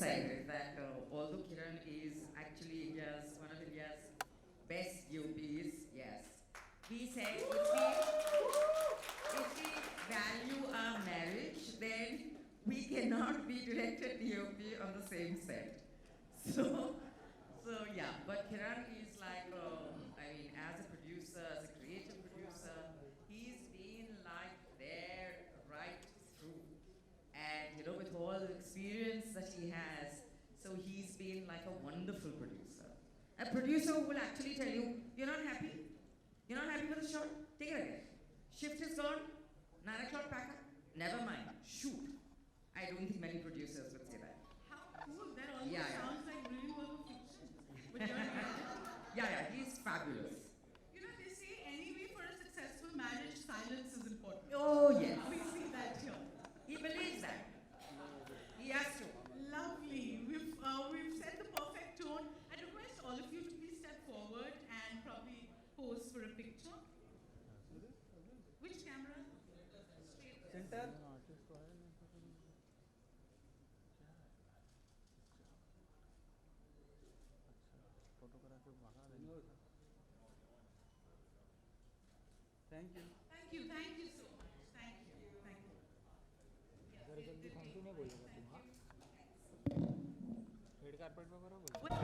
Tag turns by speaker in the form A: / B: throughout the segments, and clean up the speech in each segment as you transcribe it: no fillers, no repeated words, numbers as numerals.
A: decided that although Kiran is actually one of India's best UPs, yes, we said if we value our marriage, then we cannot be directed DOP on the same set. So yeah, but Kiran is like, as a producer, as a creative producer, he's been like there right through. And with all the experience that he has, so he's been like a wonderful producer. A producer who will actually tell you, you're not happy? You're not happy with the shot? Take it again. Shift is gone, 9 o'clock pack up, never mind, shoot. I don't think many producers would say that.
B: How cool, that almost sounds like real world fiction. But
A: yeah, he's fabulous.
B: They say anyway for a successful marriage, silence is important.
A: Oh, yes.
B: We see that here.
A: He believes that. He has to.
B: Lovely. We've set the perfect tone. I request all of you to please step forward and probably pose for a picture. Which camera? Straight.
C: Center. Thank you.
B: Thank you so much. Thank you.
C: Red carpet पे करो बोलो।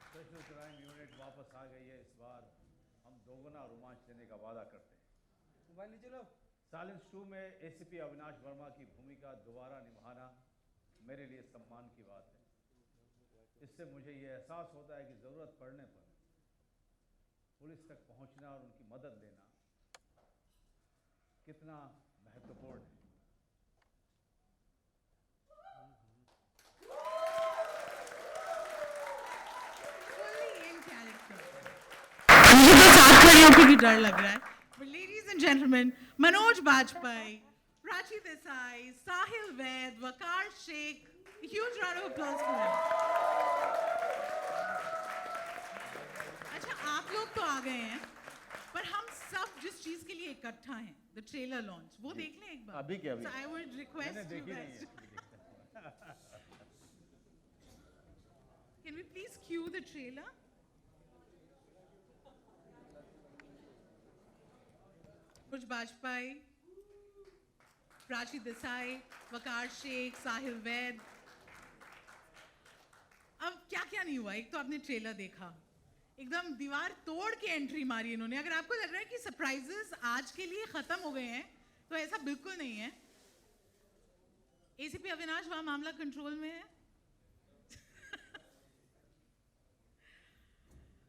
D: Special crime unit वापस आ गई है। इस बार हम दोगुना रोमांच देने का वादा करते हैं।
C: मोबाइल नीचे लो।
D: साइलेंस 2 में एसीपी अविनाश वर्मा की भूमिका दोबारा निभाना मेरे लिए सम्मान की बात है। इससे मुझे ये एहसास होता है कि ज़रूरत पड़ने पर पुलिस तक पहुंचना और उनकी मदद लेना कितना महत्वपूर्ण है।
B: मुझे तो साथ खड़े होकर भी डर लग रहा है। But ladies and gentlemen, Manoj Bajpayee, Prachi Desai, Sahil Vaid, Vakar Sheikh, a huge round of applause for them. अच्छा, आप लोग तो आ गए हैं, पर हम सब जिस चीज के लिए इकट्ठा हैं, the trailer launch, वो देख लें एक बार।
D: अभी क्या अभी?
B: So I would request you guys. Can we please cue the trailer? Manoj Bajpayee, Prachi Desai, Vakar Sheikh, Sahil Vaid. अब क्या नहीं हुआ, एक तो आपने ट्रेलर देखा, एकदम दीवार तोड़ के एंट्री मारी इन्होंने। अगर आपको लग रहा है कि सरप्राइजेस आज के लिए खत्म हो गए हैं, तो ऐसा बिल्कुल नहीं है। एसीपी अविनाश, वहां मामला कंट्रोल में है।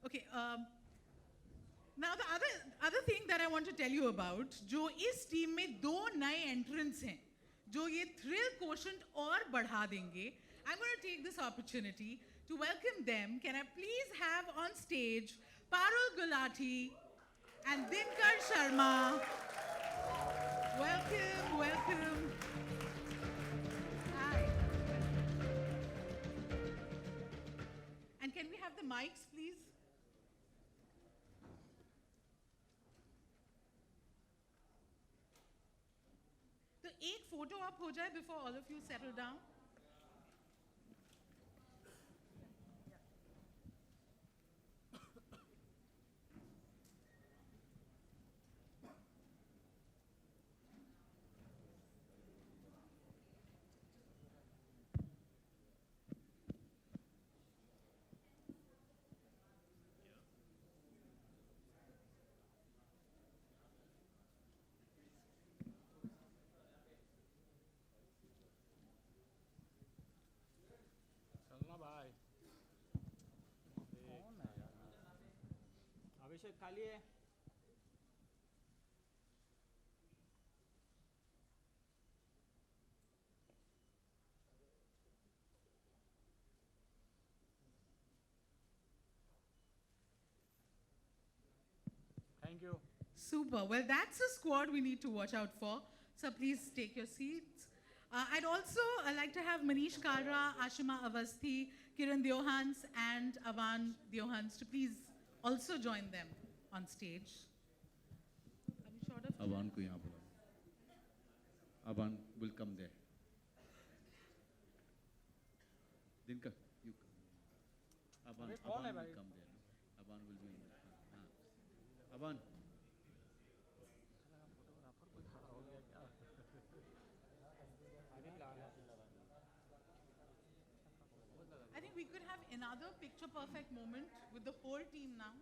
B: Okay, now the other thing that I want to tell you about, जो इस टीम में 2 नए entrants हैं, जो ये thrill quotient और बढ़ा देंगे। I'm going to take this opportunity to welcome them. Can I please have on stage Parul Gulati and Dinkar Sharma? Welcome. Hi. And can we have the mics, please? तो एक photo आप हो जाए before all of you settle down.
C: अभिषेक खाली है। Thank you.
B: Super. Well, that's a squad we need to watch out for. So please take your seats. I'd also like to have Manish Kalra, Ashima Avasthi, Kiran Deohans, and Avan Deohans to please also join them. on stage. Are we short of time?
D: Aban को यहाँ बुलाओ. Aban will come there. Dinkar, you come. Aban,
C: अरे कौन है
D: Aban will
C: भाई?
D: come there. Aban will be in the Aban.
C: Photographer कोई खड़ा हो गया क्या?
B: I think we could have another picture perfect moment with the whole team now.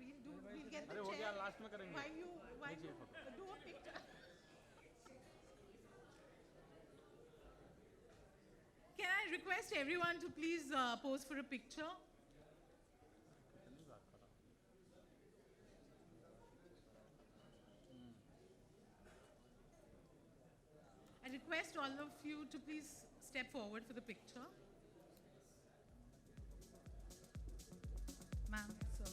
B: We'll get the
C: अरे हो
B: chair
C: गया, लास्ट में करेंगे.
B: while you
C: लीजिए
B: do a picture. Can I request everyone to please pose for a picture? I request all of you to please step forward for the picture. Ma'am, sir.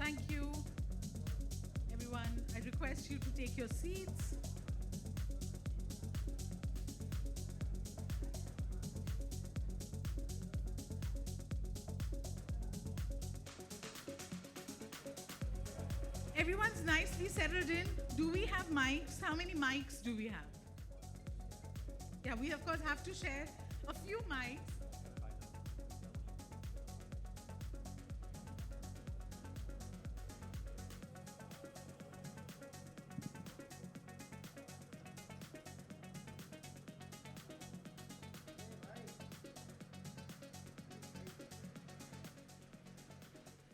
B: Thank you, everyone. I request you to take your seats. Everyone's nicely settled in. Do we have mics? How many mics do we have? Yeah, we of course have to share a few mics.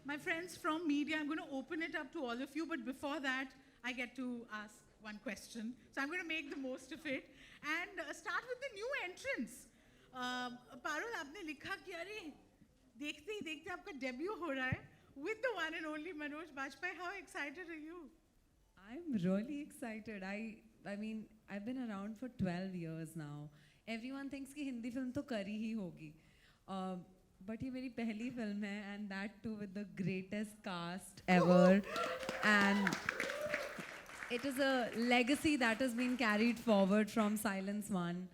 B: My friends from media, I'm going to open it up to all of you, but before that, I get to ask one question. So I'm going to make the most of it and start with the new entrants. Parul, आपने लिखा कि अरे देखते ही देखते आपका debut हो रहा है with the one and only Manoj Bajpayee. How excited are you?
E: I'm really excited. I mean, I've been around for 12 years now. Everyone thinks कि हिंदी फिल्म तो करी ही होगी. But ये मेरी पहली फिल्म है, and that too with the greatest cast ever. And it is a legacy that has been carried forward from Silence One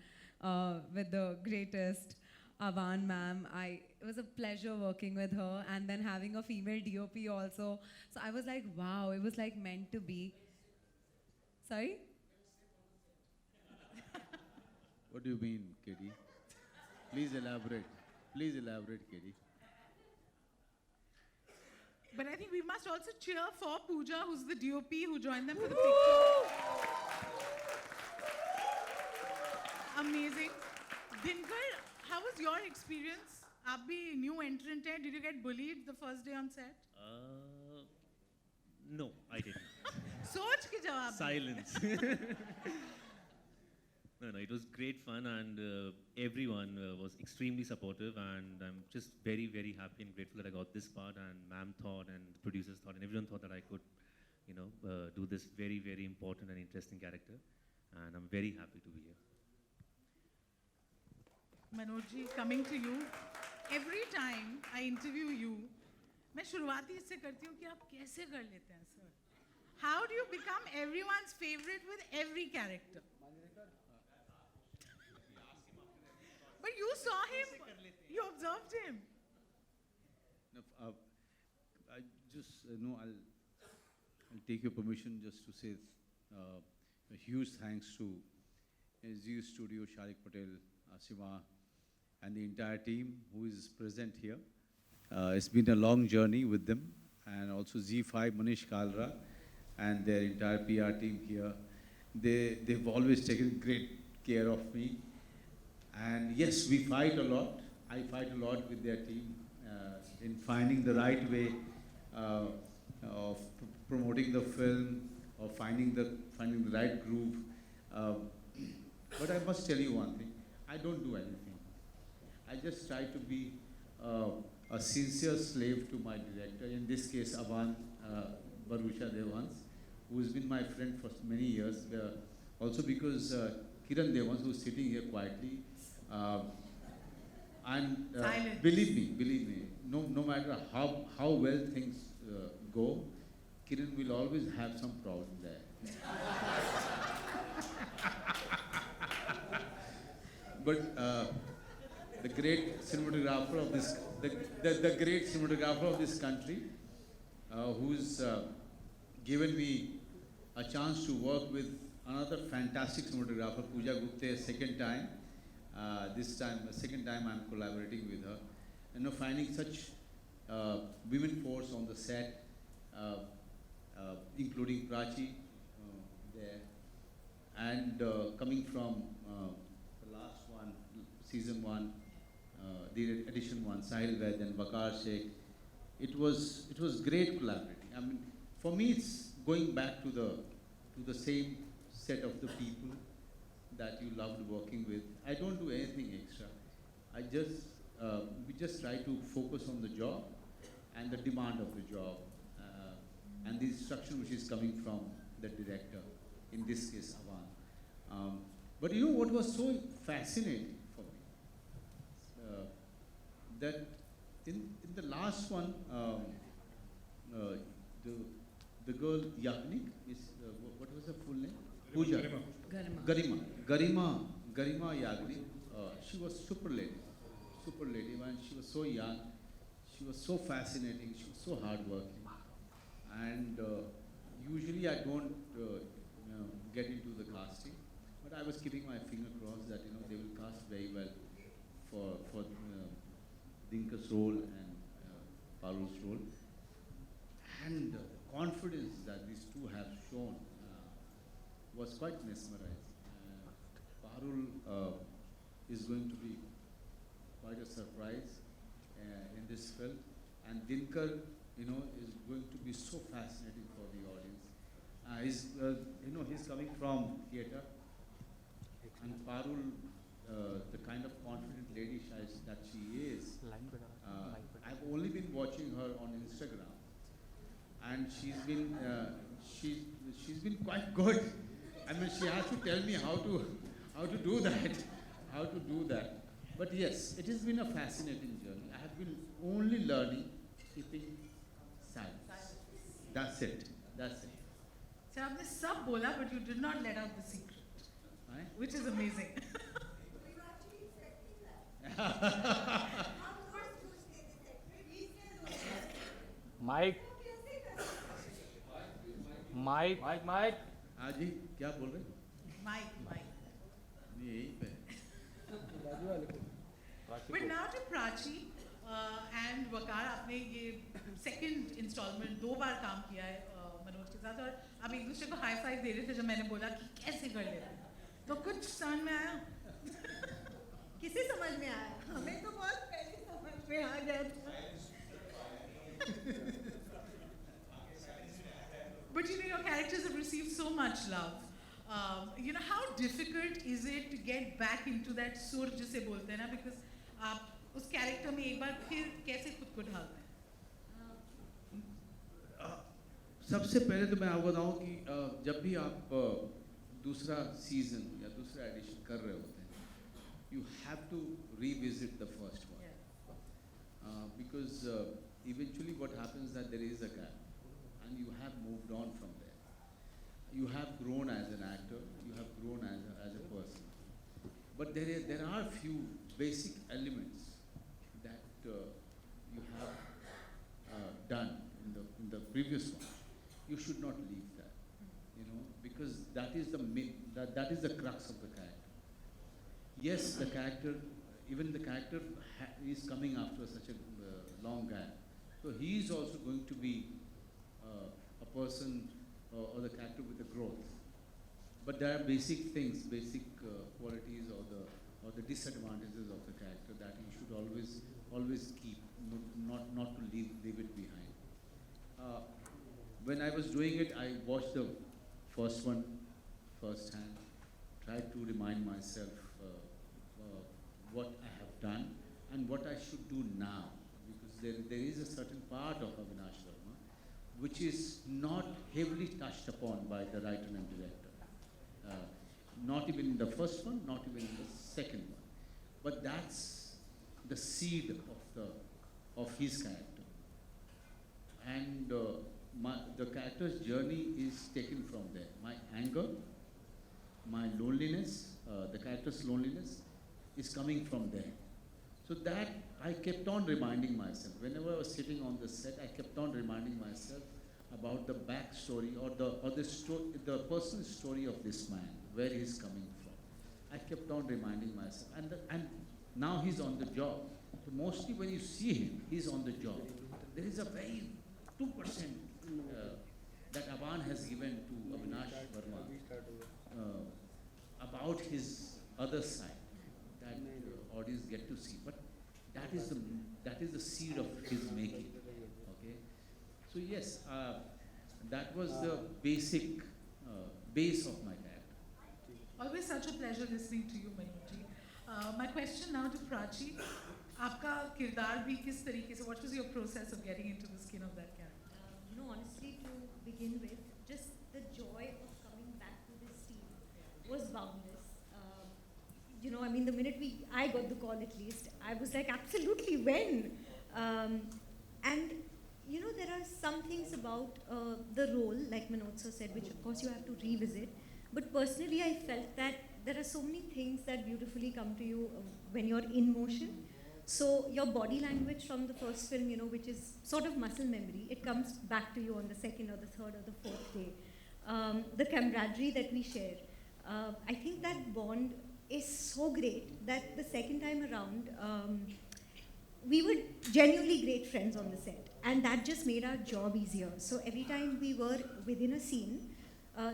E: with the greatest Avan ma'am. It was a pleasure working with her, and then having a female DOP also. So I was like, wow, it was like meant to be. Sorry?
D: What do you mean, Katie? Please elaborate. Please elaborate, Katie.
B: But I think we must also cheer for Pooja, who's the DOP, who joined them for the picture. Amazing. Dinkar, how was your experience? आप भी new entrant है. Did you get bullied the first day on set?
F: No, I didn't.
B: सोच के जवाब.
F: Silence. No, it was great fun, and everyone was extremely supportive, and I'm just very, very happy and grateful that I got this part, and ma'am thought, and the producers thought, and everyone thought that I could, do this very, very important and interesting character, and I'm very happy to be here.
B: Manojji, coming to you. Every time I interview you, मैं शुरुआती इससे करती हूँ कि आप कैसे कर लेते हैं, sir? How do you become everyone's favorite with every character? But you saw him, you observed him.
D: No, I just, I'll take your permission just to say a huge thanks to Zee Studio, Sharik Patel, Asima, and the entire team who is present here. It's been a long journey with them, and also Z5, Manish Kalra, and their entire PR team here. They've always taken great care of me. And yes, we fight a lot. I fight a lot with their team in finding the right way of promoting the film, or finding the right groove. But I must tell you one thing: I don't do anything. I just try to be a sincere slave to my director. In this case, Avan Barusha Devans, who has been my friend for many years. Also because Kiran Devans, who is sitting here quietly, and believe me, no matter how well things go, Kiran will always have some problem there. But the great cinematographer of this, the great cinematographer of this country, who's given me a chance to work with another fantastic cinematographer, Pooja Gupte, second time. This time, second time I'm collaborating with her. You know, finding such women force on the set, including Prachi there, and coming from the last one, season 1, the edition 1, Sahil Vaid and Vakar Sheikh. It was great collaborating. I mean, for me, it's going back to the same set of the people that you loved working with. I don't do anything extra. We just try to focus on the job and the demand of the job, and the instruction which is coming from the director, in this case, Avan. But you know what was so fascinating for me? That in the last one, the girl Yagnik, what was her full name? Pooja. Garima Yagnik. She was superlative, and she was so young. She was so fascinating. She was so hardworking. And usually I don't get into the casting, but I was keeping my finger crossed that they will cast very well for Dinka's role and Parul's role. And the confidence that these two have shown was quite mesmerizing. Parul is going to be quite a surprise in this film, and Dinkar, is going to be so fascinating for the audience. He's coming from theatre, and Parul, the kind of confident lady that she is. I've only been watching her on Instagram, and she's been quite good. I mean, she has to tell me how to do that. But yes, it has been a fascinating journey. I have been only learning, keeping silence. That's it.
B: So आपने सब बोला, but you did not let out the secret,
D: Right?
B: which is amazing.
C: Mike.
D: हाँ जी, क्या बोल रहे?
B: Mike.
D: नहीं, यही पे।
B: But now to Prachi and Vakar, आपने ये second installment 2 बार काम किया है मनोज के साथ, और आप एक दूसरे को हाई फाइव दे रहे थे जब मैंने बोला कि कैसे कर लेते हैं, तो कुछ समझ में आया?
G: किसे समझ में आया? हमें तो बहुत पहले समझ में आ गया था।
B: But your characters have received so much love. How difficult is it to get back into that sur जिसे बोलते हैं ना, because आप उस character में एक बार फिर कैसे खुद को ढालते हैं?
D: सबसे पहले तो मैं आपको बताऊं कि जब भी आप दूसरा सीजन या दूसरा एडिशन कर रहे होते हैं, you have to revisit the first one. Because eventually what happens that there is a gap, and you have moved on from there. You have grown as an actor, you have grown as a person. But there are few basic elements that you have done in the previous one. You should not leave that, because that is the crux of the character. Yes, the character is coming after such a long gap. So he is also going to be a person or the character with a growth. But there are basic things, basic qualities or the disadvantages of the character that you should always keep, not to leave it behind. when I was doing it, I watched the first one first hand, tried to remind myself what I have done and what I should do now, because there is a certain part of Avinash Verma which is not heavily touched upon by the writer and director. Not even in the first one, not even in the second one. But that's the seed of his character. And the character's journey is taken from there. My anger, my loneliness, the character's loneliness is coming from there. So that I kept on reminding myself. Whenever I was sitting on the set, I kept on reminding myself about the backstory or the personal story of this man, where he's coming from. I kept on reminding myself. And now he's on the job. So mostly when you see him, he's on the job. There is a very 2% that Aban has given to Avinash Verma about his other side that audience get to see. But that is the seed of his making. Okay, so yes, that was the basic base of my character.
B: Always such a pleasure listening to you, Manoj. My question now to Prachi. आपका किरदार भी किस तरीके से? What was your process of getting into the skin of that character?
G: Honestly, to begin with, just the joy of coming back to this team was boundless. I mean, the minute I got the call at least, I was like, absolutely, when? And, there are some things about the role, like Manoj sir said, which of course you have to revisit. But personally, I felt that there are so many things that beautifully come to you when you're in motion. So your body language from the first film, which is sort of muscle memory, it comes back to you on the second or the third or the fourth day. The camaraderie that we share. I think that bond is so great that the second time around, we were genuinely great friends on the set. And that just made our job easier. So every time we were within a scene,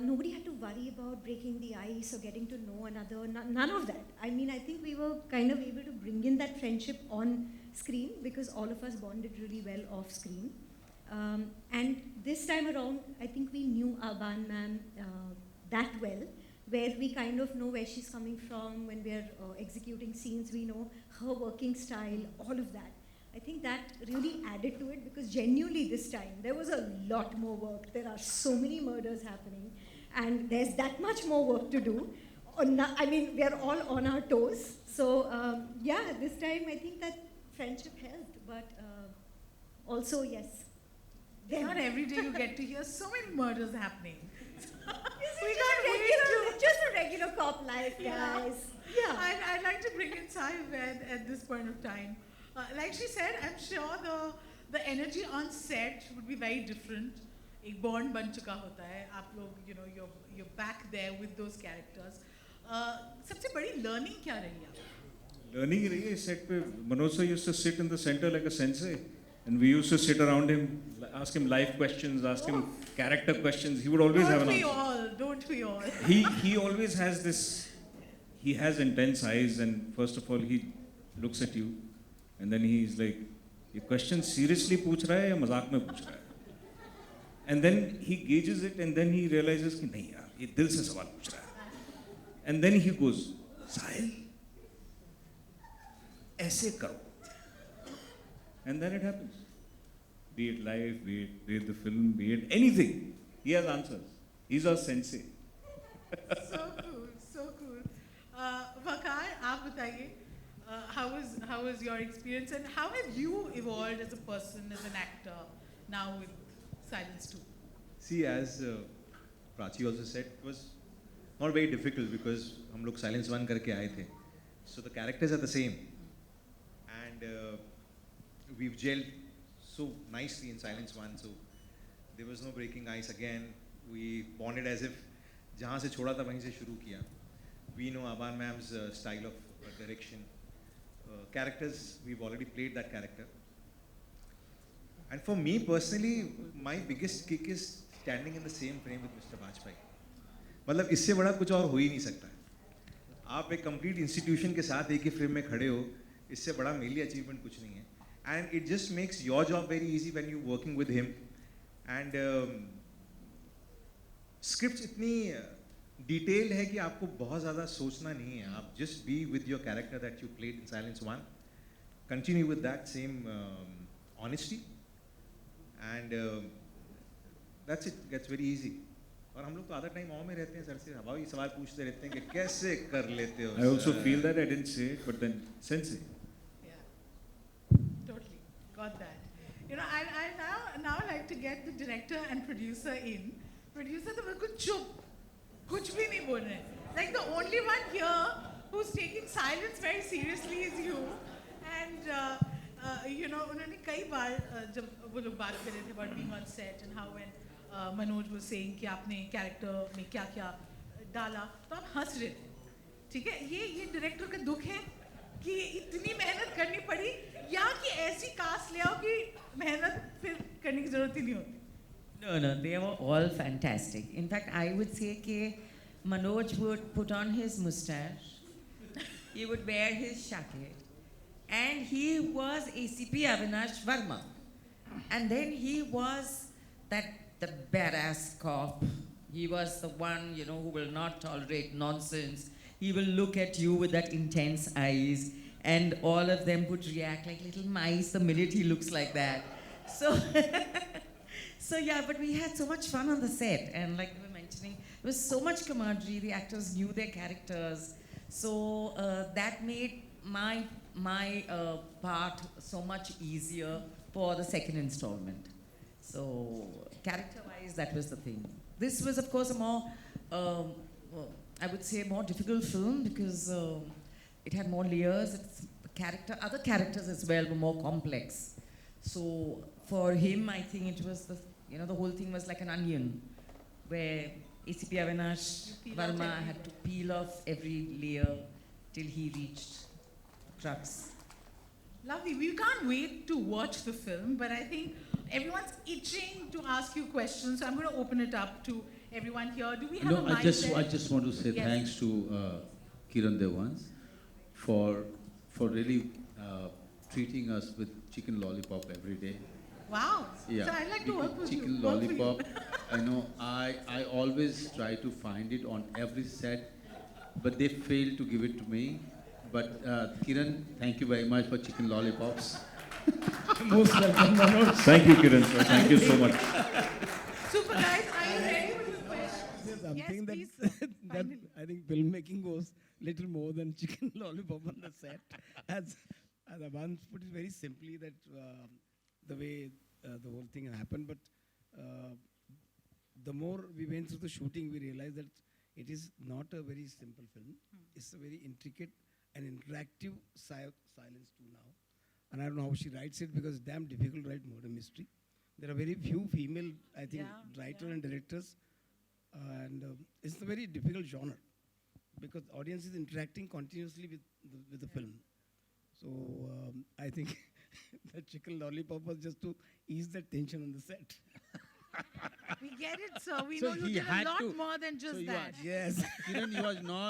G: nobody had to worry about breaking the ice or getting to know another, none of that. I mean, I think we were kind of able to bring in that friendship on screen because all of us bonded really well off screen. And this time around, I think we knew Aban ma'am that well, where we kind of know where she's coming from. When we're executing scenes, we know her working style, all of that. I think that really added to it because genuinely this time, there was a lot more work. There are so many murders happening and there's that much more work to do. I mean, we are all on our toes. So yeah, this time I think that friendship helped, but also, yes.
B: Not every day you get to hear so many murders happening.
G: Just a regular cop life, guys.
B: Yeah. I'd like to bring in Sai at this point of time. Like she said, I'm sure the energy on set would be very different. एक bond बन चुका होता है. आप लोग, you're back there with those characters. सबसे बड़ी learning क्या रही है?
H: Learning ही रही है इस set पे. Manoj sir used to sit in the center like a sensei, and we used to sit around him, ask him life questions, ask him character questions. He would always have an answer.
B: Don't we all?
H: He always has this. He has intense eyes, and first of all, he looks at you. And then he's like, ये question seriously पूछ रहा है या मजाक में पूछ रहा है? And then he gauges it and then he realizes कि नहीं यार, ये दिल से सवाल पूछ रहा है. And then he goes, साहिल, ऐसे करो. And then it happens. Be it live, be it the film, be it anything. He has answers. He's our sensei.
B: So cool, so cool. Vakar, आप बताइए. How was your experience and how have you evolved as a person, as an actor, now with Silence 2?
I: See, as Prachi also said, it was not very difficult because हम लोग Silence 1 करके आए थे. So the characters are the same. And we've gelled so nicely in Silence 1. So there was no breaking ice again. We bonded as if जहाँ से छोड़ा था वहीं से शुरू किया. We know Aban ma'am's style of direction. Characters, we've already played that character. And for me personally, my biggest kick is standing in the same frame with Mr. Bajpayee. मतलब इससे बड़ा कुछ और हो ही नहीं सकता है. आप एक complete institution के साथ एक ही frame में खड़े हो, इससे बड़ा मेरे लिए achievement कुछ नहीं है. And it just makes your job very easy when you're working with him. And script इतनी डिटेल है कि आपको बहुत ज़्यादा सोचना नहीं है. आप just be with your character that you played in Silence 1, continue with that same honesty, and that's it, gets very easy. और हम लोग तो आधा टाइम में रहते हैं सर से हवाई सवाल पूछते रहते हैं कि कैसे कर लेते हो.
H: I also feel that I didn't say it, but then sense it.
B: Totally, got that. You know, I now like to get the director and producer in. Producer तो बिल्कुल चुप, कुछ भी नहीं बोल रहे. Like the only one here who's taking silence very seriously is you. And you know, उन्होंने कई बार जब वो लोग बात कर रहे थे about being on set and how when Manoj was saying कि आपने कैरेक्टर में क्या क्या डाला, तो आप हंस रहे थे. ठीक है, ये डायरेक्टर का दुख है कि इतनी मेहनत करनी पड़ी, या कि ऐसी कास्ट ले आओ कि मेहनत फिर करने की जरूरत ही नहीं होती.
A: No, they were all fantastic. In fact, I would say that Manoj would put on his mustache, he would wear his jacket, and he was ACP Avinash Verma. And then he was the badass cop. He was the one, you know, who will not tolerate nonsense. He will look at you with that intense eyes, and all of them would react like little mice the minute he looks like that. So, so yeah, but we had so much fun on the set, and like we were mentioning, there was so much camaraderie. The actors knew their characters, so that made my part so much easier for the second installment. So character-wise, that was the thing. This was, of course, a more, I would say, a more difficult film because it had more layers. Other characters as well were more complex. So for him, I think it was the whole thing was like an onion, where ACP Avinash Verma had to peel off every layer till he reached crux.
B: Lovely. We can't wait to watch the film, but I think everyone's itching to ask you questions, so I'm going to open it up to everyone here. Do we have a mic there?
J: I just want to say thanks to Kiran Devans for really treating us with chicken lollipop every day.
B: Wow.
J: Yeah.
B: So I'd like to work with you.
J: Chicken lollipop. I know. I always try to find it on every set, but they fail to give it to me. But Kiran, thank you very much for chicken lollipops.
H: Most welcome, Manoj. Thank you, Kiran, sir. Thank you so much.
B: Super guys, are you ready with this question?
K: Something
B: Yes,
K: that I think filmmaking was little more than chicken lollipop on the set. As Aban put it very simply, that the way the whole thing happened. But the more we went through the shooting, we realized that it is not a very simple film. It's a very intricate and interactive silence too now. And I don't know how she writes it, because it's damn difficult to write murder mystery. There are very few female, I think, writers and directors. And it's a very difficult genre, because the audience is interacting continuously with the film. So I think the chicken lollipop was just to ease the tension on the set.
B: We get it, sir. We
J: So
B: know you
J: he
B: did a
J: had
B: lot
J: to-
B: more than just that.
K: Yes.
J: Kiran,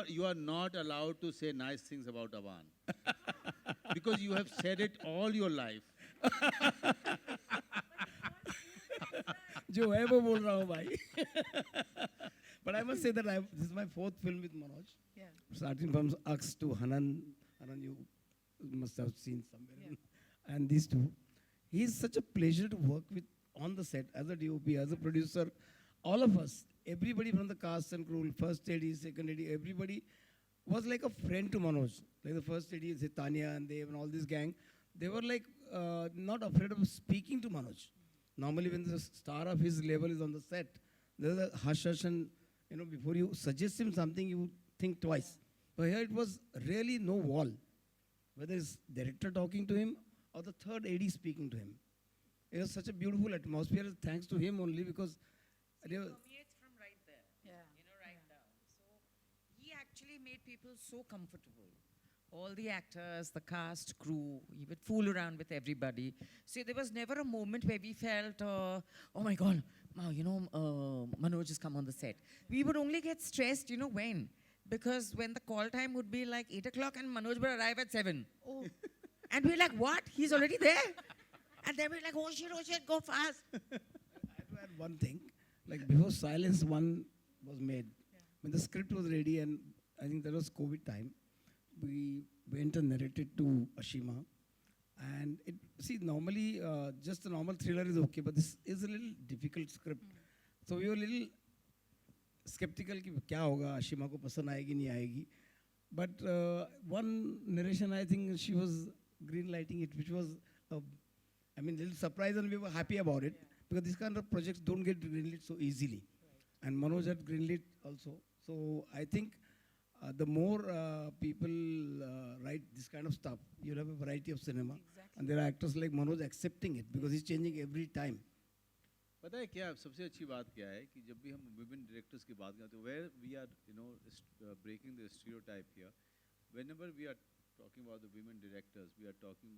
J: you are not allowed to say nice things about Avan. Because you have said it all your life.
K: जो है वो बोल रहा हूँ भाई. But I must say that this is my fourth film with Manoj.
B: Yeah.
K: Starting from Ux to Hanan. Hanan you must have seen somewhere.
B: Yeah.
K: And these two. He is such a pleasure to work with on the set, as a DOP, as a producer. All of us, everybody from the cast and crew, first AD, second AD, everybody was like a friend to Manoj. Like the first AD is Tanya and Dev and all this gang. They were like not afraid of speaking to Manoj. Normally when the star of his level is on the set, there's a hush and, you know, before you suggest him something, you think twice. But here it was really no wall. Whether it's director talking to him or the third AD speaking to him. It was such a beautiful atmosphere, thanks to him only, because
A: Permeates from right there.
B: Yeah.
A: Right down. So he actually made people so comfortable. All the actors, the cast, crew, he would fool around with everybody. So there was never a moment where we felt, oh my God, Manoj has come on the set. We would only get stressed, when? Because when the call time would be like 8 o'clock and Manoj would arrive at 7.
B: Oh.
A: And we're like, what? He's already there? And then we're like, oh shit, go fast.
K: I had one thing. Like before Silence 1 was made, when the script was ready, and I think that was COVID time, we went and narrated to Ashima. And it, see, normally just a normal thriller is okay, but this is a little difficult script. So we were a little skeptical कि क्या होगा, Ashima को पसंद आएगी नहीं आएगी. But one narration, I think she was green lighting it, which was, I mean, a little surprise, and we were happy about it, because these kind of projects don't get greenlit so easily. And Manoj had greenlit also. So I think the more people write this kind of stuff, you'll have a variety of cinema. Exactly. And there are actors like Manoj accepting it, because he's changing every time.
J: पता है क्या सबसे अच्छी बात क्या है कि जब भी हम विमेन डायरेक्टर्स की बात करते हैं, where we are breaking the stereotype here, whenever we are talking about the women directors, we are talking,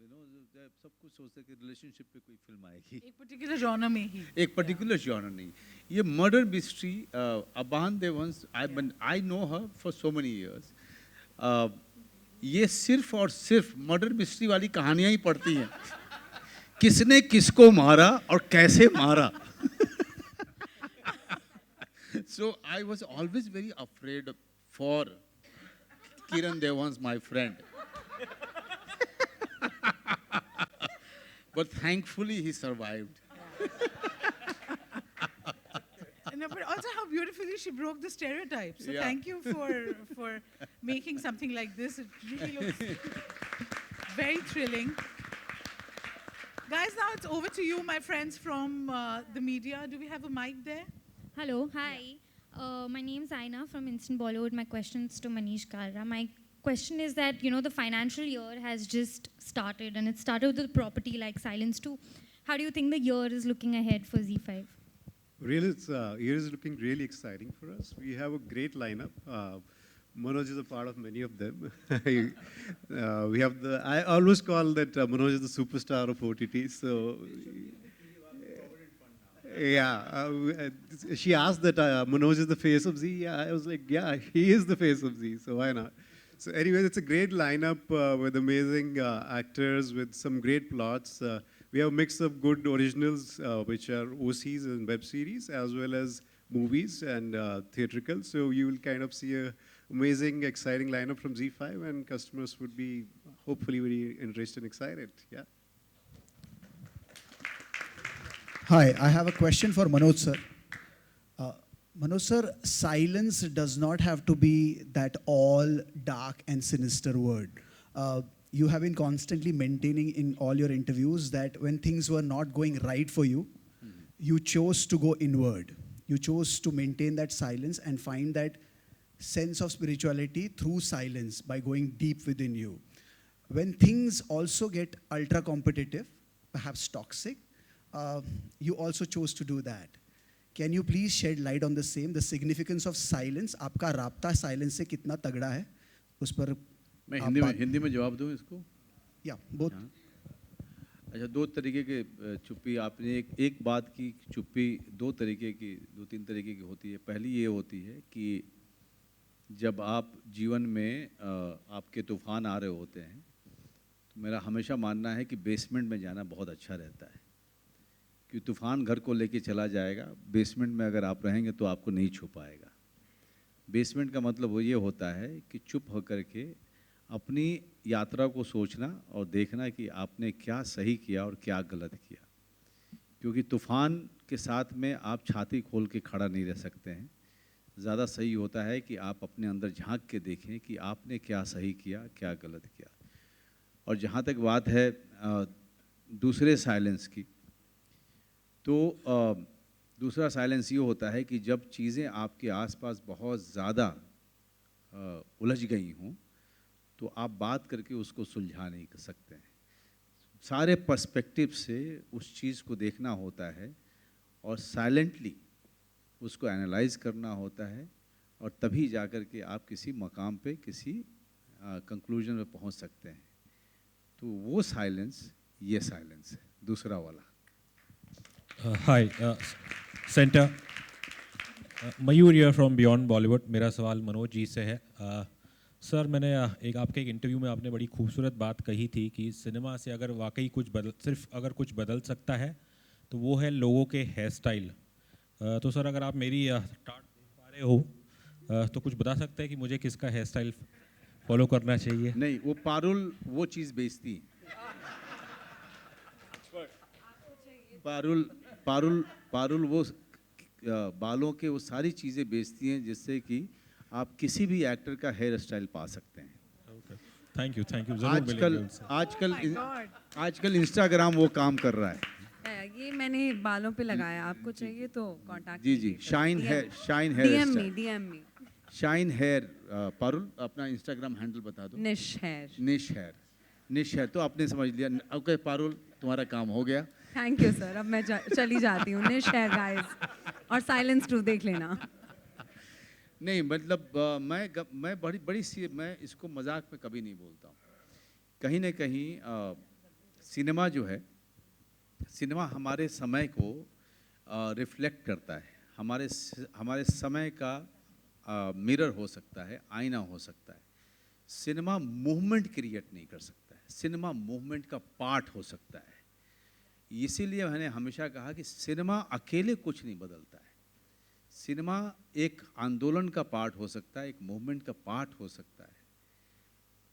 J: सब कुछ सोचते हैं कि रिलेशनशिप पे कोई फिल्म आएगी,
B: एक पर्टिकुलर जॉनर में ही,
J: एक पर्टिकुलर जॉनर नहीं. ये murder mystery, Abaan Deohans, I know her for so many years, ये सिर्फ और सिर्फ मर्डर मिस्ट्री वाली कहानियां ही पढ़ती हैं. किसने किसको मारा और कैसे मारा. So I was always very afraid for Kiran Devans, my friend. But thankfully he survived.
B: No, but also how beautifully she broke the stereotypes. So
J: Yeah.
B: thank you for making something like this. It really looks very thrilling. Guys, now it's over to you, my friends from the media. Do we have a mic there?
L: Hello, hi. My name is Aina from Instant Bollywood. My question is to Manish Kalra. My question is that, you know, the financial year has just started, and it started with a property like Silence 2. How do you think the year is looking ahead for Z5?
M: Really, year is looking really exciting for us. We have a great lineup. Manoj is a part of many of them. We have I always call that Manoj is the superstar of OTT. So, yeah, she asked that Manoj is the face of Z. Yeah, I was like, yeah, he is the face of Z. So why not? So, anyways, it's a great lineup with amazing actors, with some great plots. We have a mix of good originals, which are OCs and web series, as well as movies and theatrical. So you will kind of see a amazing, exciting lineup from Z5, and customers would be hopefully very interested and excited. Yeah.
N: Hi, I have a question for Manoj sir. Manoj sir, silence does not have to be that all dark and sinister word. You have been constantly maintaining in all your interviews that when things were not going right for you, you chose to go inward. You chose to maintain that silence and find that sense of spirituality through silence by going deep within you. When things also get ultra competitive, perhaps toxic, you also chose to do that. Can you please shed light on the same, the significance of silence? आपका राब्ता silence से कितना तगड़ा है? उस पर
J: मैं हिंदी में जवाब दूं इसको?
N: या बोथ.
J: अच्छा, दो तरीके के चुप्पी आपने एक बात की चुप्पी दो तीन तरीके की होती है. पहली ये होती है कि जब आप जीवन में आपके तूफान आ रहे होते हैं, तो मेरा हमेशा मानना है कि बेसमेंट में जाना बहुत अच्छा रहता है, कि तूफान घर को लेके चला जाएगा, बेसमेंट में अगर आप रहेंगे तो आपको नहीं छू पाएगा. बेसमेंट का मतलब वो ये होता है कि चुप होकर के अपनी यात्रा को सोचना और देखना कि आपने क्या सही किया और क्या गलत किया, क्योंकि तूफान के साथ में आप छाती खोल के खड़ा नहीं रह सकते हैं. ज़्यादा सही होता है कि आप अपने अंदर झांक के देखें कि आपने क्या सही किया, क्या गलत किया. और जहाँ तक बात है दूसरे साइलेंस की, तो दूसरा साइलेंस ये होता है कि जब चीज़ें आपके आसपास बहुत ज़्यादा उलझ गई हों, तो आप बात करके उसको सुलझा नहीं कर सकते हैं. सारे पर्सपेक्टिव से उस चीज़ को देखना होता है और साइलेंटली उसको एनालाइज करना होता है, और तभी जाकर के आप किसी मकाम पे किसी कंक्लूजन में पहुंच सकते हैं. तो वो साइलेंस ये साइलेंस है, दूसरा वाला.
O: Hi center, Mayur here from beyond Bollywood. मेरा सवाल मनोज जी से है. सर, मैंने आपके एक इंटरव्यू में आपने बड़ी खूबसूरत बात कही थी कि सिनेमा से अगर वाकई कुछ बदल सकता है तो वो है लोगों के हेयर स्टाइल. तो सर अगर आप मेरी टाट देख पा रहे हो तो कुछ बता सकते हैं कि मुझे किसका हेयर स्टाइल फॉलो करना चाहिए?
J: नहीं, वो पारुल वो चीज़ बेचती है। पारुल पारुल पारुल वो बालों के वो सारी चीज़ें बेचती हैं जिससे कि आप किसी भी एक्टर का हेयर स्टाइल पा सकते हैं।
O: थैंक यू
J: आजकल इंस्टाग्राम वो काम कर रहा है।
E: ये मैंने बालों पे लगाया, आपको चाहिए तो contact
J: G shine hair shine hair Parul अपना इंस्टाग्राम हैंडल बता दो। निश हेयर तो आपने समझ लिया। ओके पारुल, तुम्हारा काम हो गया।
E: थैंक यू सर, अब मैं चली जाती हूँ। निश है गाइस, और साइलेंस 2 देख लेना।
J: नहीं मतलब मैं बड़ी सी मैं इसको मजाक में कभी नहीं बोलता हूँ। कहीं ना कहीं सिनेमा जो है, सिनेमा हमारे समय को रिफ्लेक्ट करता है। हमारे समय का मिरर हो सकता है, आईना हो सकता है। सिनेमा मूवमेंट क्रिएट नहीं कर सकता है, सिनेमा मूवमेंट का पार्ट हो सकता है। इसीलिए मैंने हमेशा कहा कि सिनेमा अकेले कुछ नहीं बदलता है। सिनेमा एक आंदोलन का पार्ट हो सकता है, एक मूवमेंट का पार्ट हो सकता है।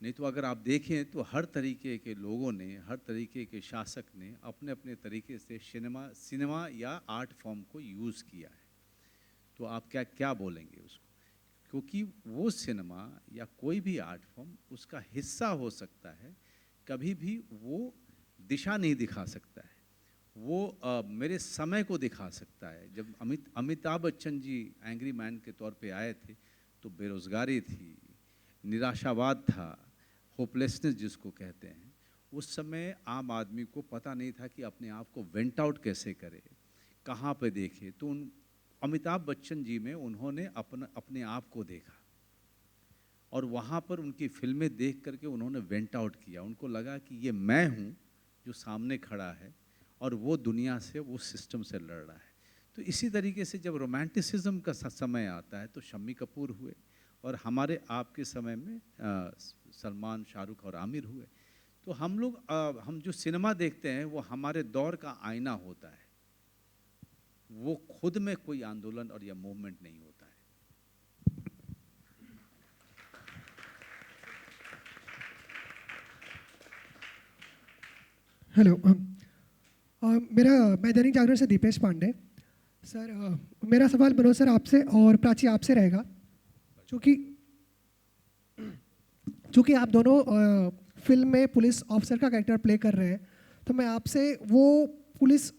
J: नहीं तो अगर आप देखें तो हर तरीके के लोगों ने, हर तरीके के शासक ने अपने अपने तरीके से सिनेमा या आर्ट फॉर्म को यूज़ किया है। तो आप क्या बोलेंगे उसको? क्योंकि वो सिनेमा या कोई भी आर्ट फॉर्म उसका हिस्सा हो सकता है, कभी भी वो दिशा नहीं दिखा सकता है। वो मेरे समय को दिखा सकता है। जब अमिताभ बच्चन जी एंग्री मैन के तौर पे आए थे तो बेरोज़गारी थी, निराशावाद था, होपलेसनेस जिसको कहते हैं। उस समय आम आदमी को पता नहीं था कि अपने आप को वेंट आउट कैसे करे, कहाँ पे देखे। तो अमिताभ बच्चन जी में उन्होंने अपने आप को देखा और वहाँ पर उनकी फिल्में देख करके उन्होंने वेंट आउट किया। उनको लगा कि ये मैं हूँ जो सामने खड़ा है और वो दुनिया से, वो सिस्टम से लड़ रहा है। तो इसी तरीके से जब रोमांटिसिज्म का समय आता है तो शम्मी कपूर हुए, और हमारे आपके समय में सलमान, शाहरुख और आमिर हुए। तो हम जो सिनेमा देखते हैं वो हमारे दौर का आईना होता है। वो खुद में कोई आंदोलन और या मूवमेंट नहीं होता है।
P: हेलो, मैं दैनिक जागरण से दीपेश पांडे। सर मेरा सवाल मनोज सर आपसे और प्राची आपसे रहेगा। चूँकि आप दोनों फिल्म में पुलिस ऑफिसर का कैरेक्टर प्ले कर रहे हैं, तो मैं आपसे वो पुलिस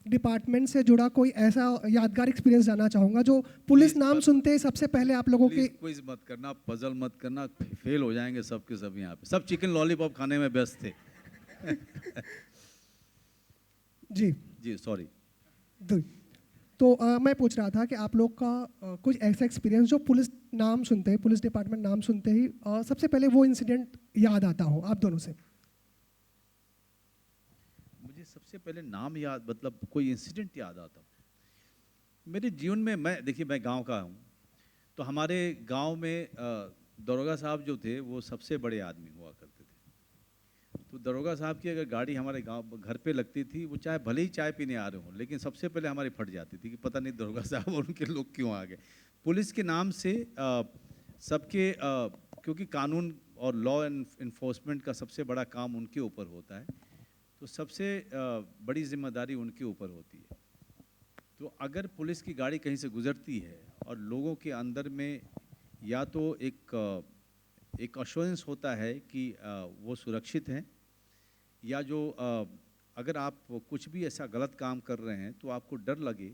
P: डिपार्टमेंट से जुड़ा कोई ऐसा यादगार एक्सपीरियंस जानना चाहूँगा जो पुलिस नाम सुनते ही सबसे पहले आप लोगों के।
J: क्विज मत करना, पजल मत करना, फेल हो जाएंगे सब के सब। यहाँ पे सब चिकन लॉलीपॉप खाने में व्यस्त थे। जी सॉरी।
P: तो मैं पूछ रहा था कि आप लोग का कुछ ऐसा एक्सपीरियंस जो पुलिस नाम सुनते ही, पुलिस डिपार्टमेंट नाम सुनते ही सबसे पहले वो इंसिडेंट याद आता हो आप दोनों से।
J: मुझे सबसे पहले नाम याद, मतलब कोई इंसिडेंट याद आता हो मेरे जीवन में। मैं गांव का हूँ, तो हमारे गांव में दरोगा साहब जो थे वो सबसे बड़े आदमी हुआ करते थे। तो दरोगा साहब की अगर गाड़ी हमारे गांव घर पे लगती थी, वो चाहे भले ही चाय पीने आ रहे हों, लेकिन सबसे पहले हमारी फट जाती थी कि पता नहीं दरोगा साहब और उनके लोग क्यों आ गए। पुलिस के नाम से सबके क्योंकि कानून और लॉ इन्फोर्समेंट का सबसे बड़ा काम उनके ऊपर होता है, तो सबसे बड़ी जिम्मेदारी उनके ऊपर होती है। तो अगर पुलिस की गाड़ी कहीं से गुजरती है और लोगों के अंदर में या तो एक अश्योरेंस होता है कि वो सुरक्षित हैं, या जो अगर आप कुछ भी ऐसा गलत काम कर रहे हैं तो आपको डर लगे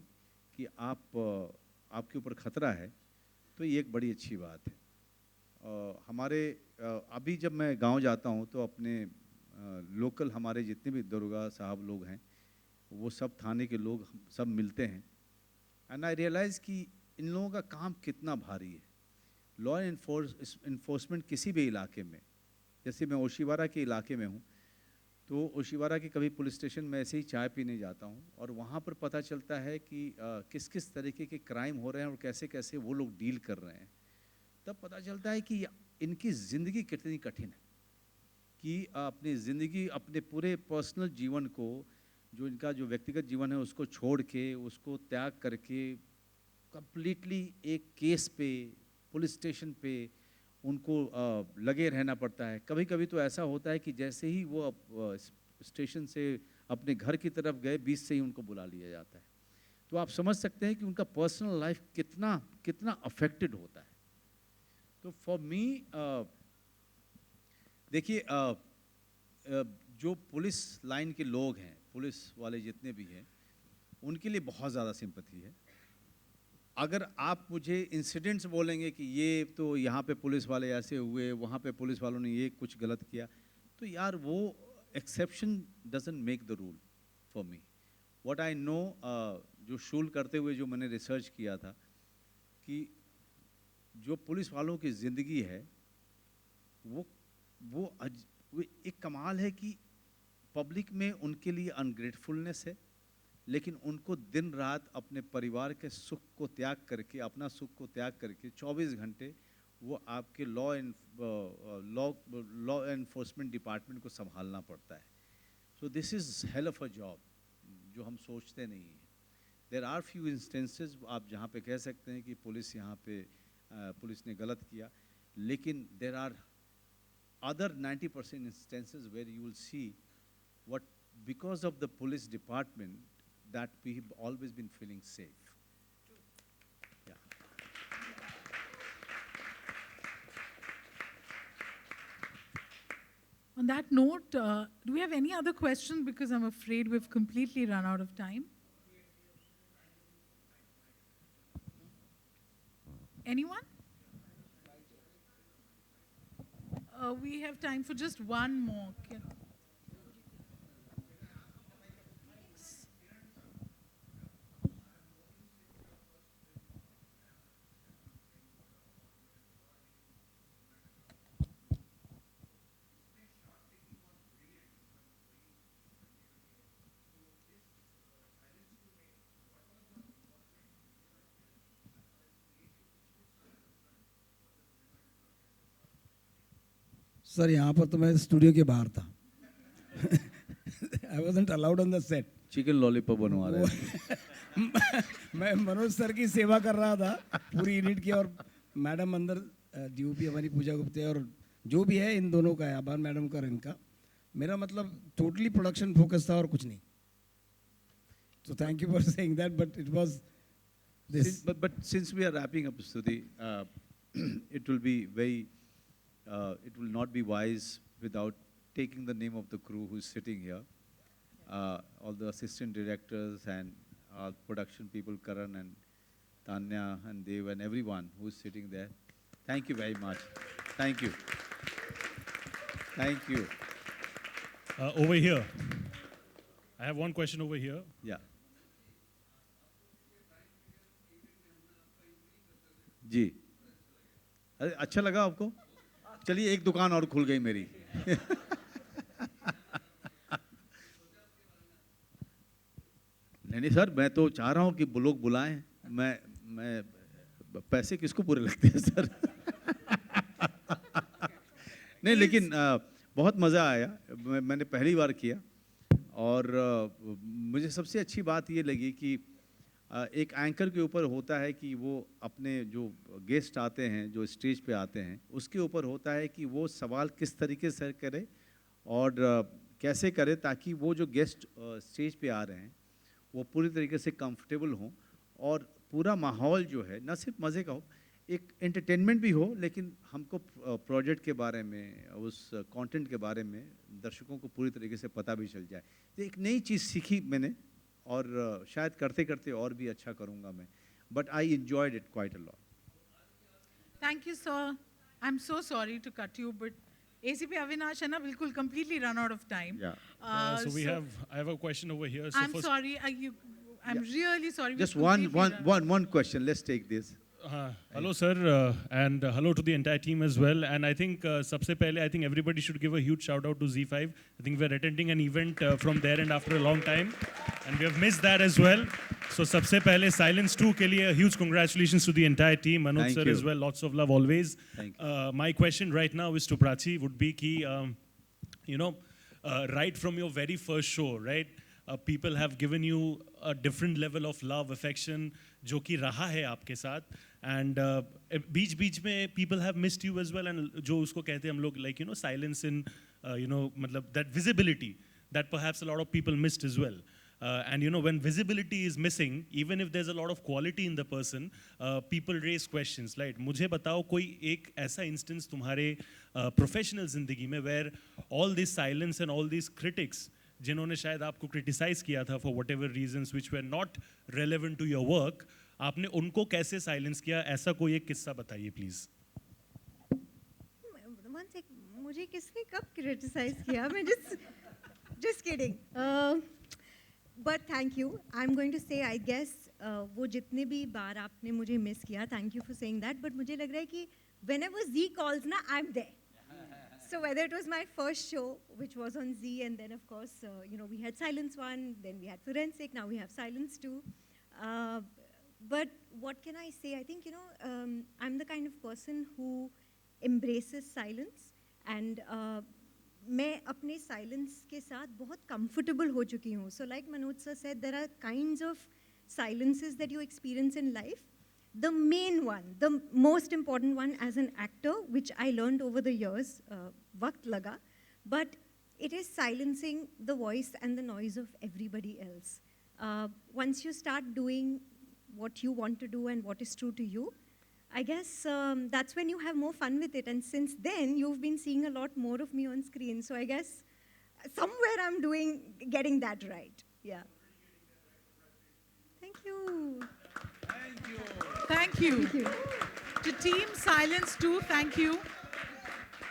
J: कि आपके ऊपर खतरा है, तो ये एक बड़ी अच्छी बात है। हमारे अभी जब मैं गांव जाता हूं तो अपने लोकल हमारे जितने भी दरोगा साहब लोग हैं वो सब थाने के लोग सब मिलते हैं, एंड आई रियलाइज़ कि इन लोगों का काम कितना भारी है। लॉ इन्फोर्समेंट किसी भी इलाके में, जैसे मैं ओशिवारा के इलाके में हूँ, तो ओशिवारा के कभी पुलिस स्टेशन में ऐसे ही चाय पीने जाता हूँ और वहाँ पर पता चलता है कि किस किस तरीके के क्राइम हो रहे हैं और कैसे कैसे वो लोग डील कर रहे हैं। तब पता चलता है कि इनकी ज़िंदगी कितनी कठिन है, कि अपनी ज़िंदगी, अपने पूरे पर्सनल जीवन को जो इनका जो व्यक्तिगत जीवन है उसको छोड़ के, उसको त्याग करके कंप्लीटली एक केस पे, पुलिस स्टेशन पे उनको लगे रहना पड़ता है। कभी कभी तो ऐसा होता है कि जैसे ही वो स्टेशन से अपने घर की तरफ गए, बीच से ही उनको बुला लिया जाता है। तो आप समझ सकते हैं कि उनका पर्सनल लाइफ कितना कितना अफेक्टेड होता है। तो फॉर मी देखिए, जो पुलिस लाइन के लोग हैं, पुलिस वाले जितने भी हैं, उनके लिए बहुत ज़्यादा सिंपैथी है। अगर आप मुझे इंसिडेंट्स बोलेंगे कि ये तो यहाँ पे पुलिस वाले ऐसे हुए, वहाँ पे पुलिस वालों ने ये कुछ गलत किया, तो यार वो exception doesn't make the rule for me. What I know, जो शूल करते हुए जो मैंने रिसर्च किया था कि जो पुलिस वालों की ज़िंदगी है वो एक कमाल है कि पब्लिक में उनके लिए अनग्रेटफुलनेस है, लेकिन उनको दिन रात अपने परिवार के सुख को त्याग करके, अपना सुख को त्याग करके 24 घंटे वो आपके लॉ एनफोर्समेंट डिपार्टमेंट को संभालना पड़ता है। So this is hell of a job, जो हम सोचते नहीं हैं। देयर आर फ्यू इंस्टेंसेस आप जहाँ पे कह सकते हैं कि पुलिस यहाँ पे पुलिस ने गलत किया, लेकिन there are other 90% instances where you will see what, because of the police department, that we have always been feeling safe. Yeah.
B: On that note, do we have any other questions? Because I'm afraid we've completely run out of time. Anyone? We have time for just one more.
K: Sir यहाँ पर तो मैं studio के बाहर था। आई wasn't allowed on the set.
J: Chicken lollipop बनवा रहे हैं।
K: मैं मनोज सर की सेवा कर रहा था पूरी यूनिट की, और मैडम अंदर डीओपी हमारी पूजा गुप्ते और जो भी है, इन दोनों का है, आभार मैडम का और इनका। मेरा मतलब टोटली प्रोडक्शन फोकस था और कुछ नहीं। So thank you for saying that, but it was this.
J: But since we are wrapping up, Stuti, it will be very, it will not be wise without taking the name of the crew who is sitting here, all the assistant directors and our production people, Karan and Tanya and Dev and everyone who is sitting there. Thank you very much. Thank you. Thank you.
Q: Over here. I have one question over here.
J: Yeah. जी, अरे अच्छा लगा आपको? चलिए एक दुकान और खुल गई मेरी। नहीं सर, मैं तो चाह रहा हूँ कि लोग बुलाएं। मैं पैसे किसको पूरे लगते हैं सर? नहीं, लेकिन बहुत मज़ा आया। मैंने पहली बार किया और मुझे सबसे अच्छी बात ये लगी कि एक एंकर के ऊपर होता है कि वो अपने जो गेस्ट आते हैं, जो स्टेज पे आते हैं, उसके ऊपर होता है कि वो सवाल किस तरीके से करे और कैसे करे ताकि वो जो गेस्ट स्टेज पे आ रहे हैं वो पूरी तरीके से कंफर्टेबल हों और पूरा माहौल जो है न सिर्फ मज़े का हो, एक एंटरटेनमेंट भी हो, लेकिन हमको प्रोजेक्ट के बारे में, उस कंटेंट के बारे में दर्शकों को पूरी तरीके से पता भी चल जाए। तो एक नई चीज़ सीखी मैंने और शायद करते करते और भी अच्छा करूँगा मैं, but I enjoyed it quite a lot.
B: Thank you, sir. I'm so sorry to cut you, but ACP Avinash है ना, बिल्कुल completely run out of time.
J: Yeah.
Q: So I have a question over here. So
B: I'm sorry. I'm really sorry.
J: Just one question. Let's take this.
Q: Hello, sir, and hello to the entire team as well. And I think सबसे पहले, I think everybody should give a huge shout out to Z5. I think we're attending an event from there and after a long time, and we have missed that as well. So सबसे पहले Silence 2 के लिए a huge congratulations to the entire team. Manoj sir as well. Lots of love always.
J: Thank you.
Q: My question right now is to Prachi. Would be कि, you know, right from your very first show, right? people have given you a different level of love, affection, जो कि रहा है आपके साथ. And बीच में people have missed you as well. And जो उसको कहते हैं हम लोग, like, you know, silence in, मतलब that visibility that perhaps a lot of people missed as well. And you know, when visibility is missing, even if there's a lot of quality in the person, people raise questions. Right? मुझे बताओ कोई एक ऐसा instance तुम्हारे professional ज़िंदगी में where all this silence and all these critics जिन्होंने शायद आपको criticize किया था for whatever reasons which were not relevant to your work, आपने उनको कैसे silence किया? ऐसा कोई एक किस्सा बताइए please.
G: One sec, मुझे किसने कब criticize किया? मैं just kidding. But thank you. I'm going to say, I guess, वो जितने भी बार आपने मुझे miss किया, thank you for saying that. But मुझे लग रहा है कि whenever Z calls ना, I'm there. So whether it was my first show, which was on Z, and then of course, you know, we had Silence 1, then we had Forensic, now we have Silence 2. But what can I say? I think, you know, I'm the kind of person who embraces silence, and मैं अपने silence के साथ बहुत comfortable हो चुकी हूँ. So like Manoj sir said, there are kinds of silences that you experience in life. The main one, the most important one as an actor, which I learned over the years, वक्त लगा, but it is silencing the voice and the noise of everybody else. Once you start doing what you want to do and what is true to you, I guess that's when you have more fun with it. And since then, you've been seeing a lot more of me on screen. So I guess somewhere I'm getting that right. Yeah. Thank you.
B: Thank you.
G: Thank you.
B: To Team Silence 2, thank you.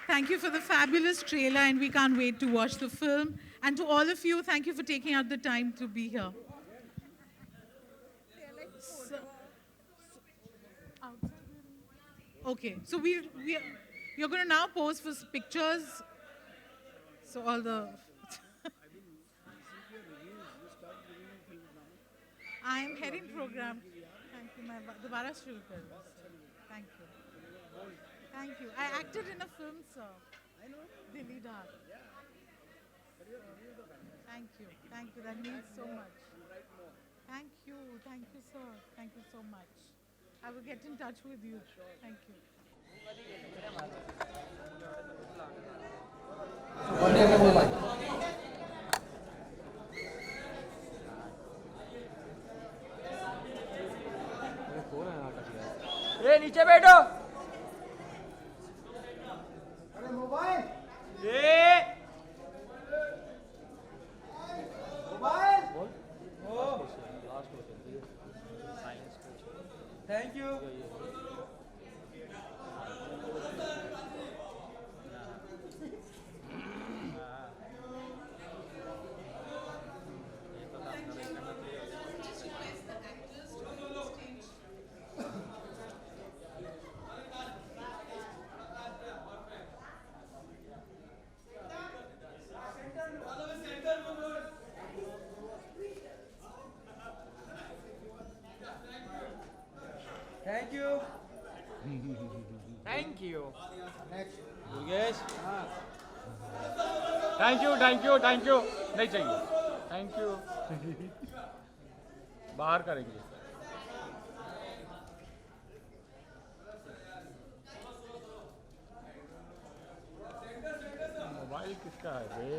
B: Thank you for the fabulous trailer, and we can't wait to watch the film. And to all of you, thank you for taking out the time to be here. Okay, so you're going to now pose for pictures. So all the... I am heading program. Thank you. Dobara shuru kar. Thank you. Thank you. I acted in a film, sir. I know. Dilli Dhar. Thank you. Thank you. That means so much. Thank you. Thank you, sir. Thank you so much. I will get in touch with you. Thank you.
C: ए नीचे बैठो अरे mobile mobile thank you Thank you. Thank you. Next. Yogesh. Thank you, thank you, thank you. नहीं चाहिए. Thank you. बाहर करेंगे. Mobile किसका है बे?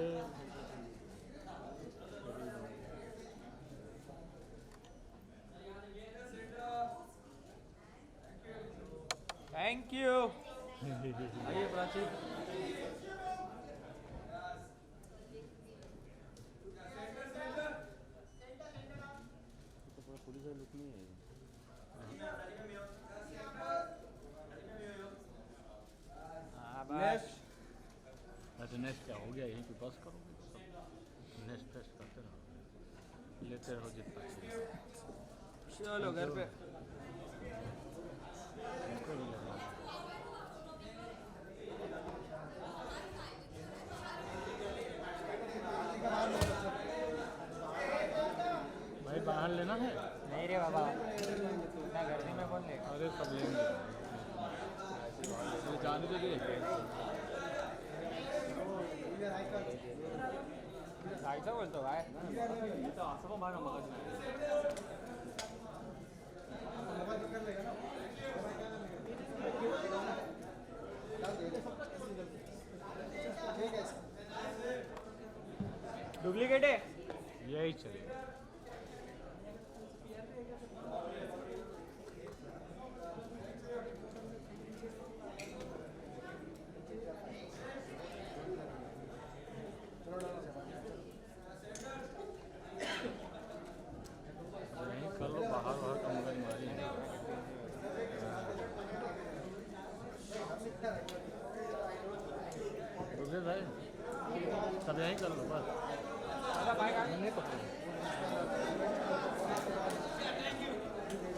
C: Thank you. आइए प्राची. पुलिस का लुक नहीं है. नेक्स्ट. अच्छा नेक्स्ट क्या हो गया यहीं पे बस करोगे तो सब नेक्स्ट फेस्ट करते रहो. लेते रहो जितना. चलो घर पे. भाई बाहर लेना है नहीं रे बाबा इतना गर्मी में कौन लेगा अरे सब लेंगे जाने दीजिए जायचं बोलतो काय असं पण माझ्या मगज नाही डुप्लिकेट आहे यही चलिए कर लो बाहर बाहर का मगज मारी भाई सब यहीं कर लो बस नहीं पकड़ो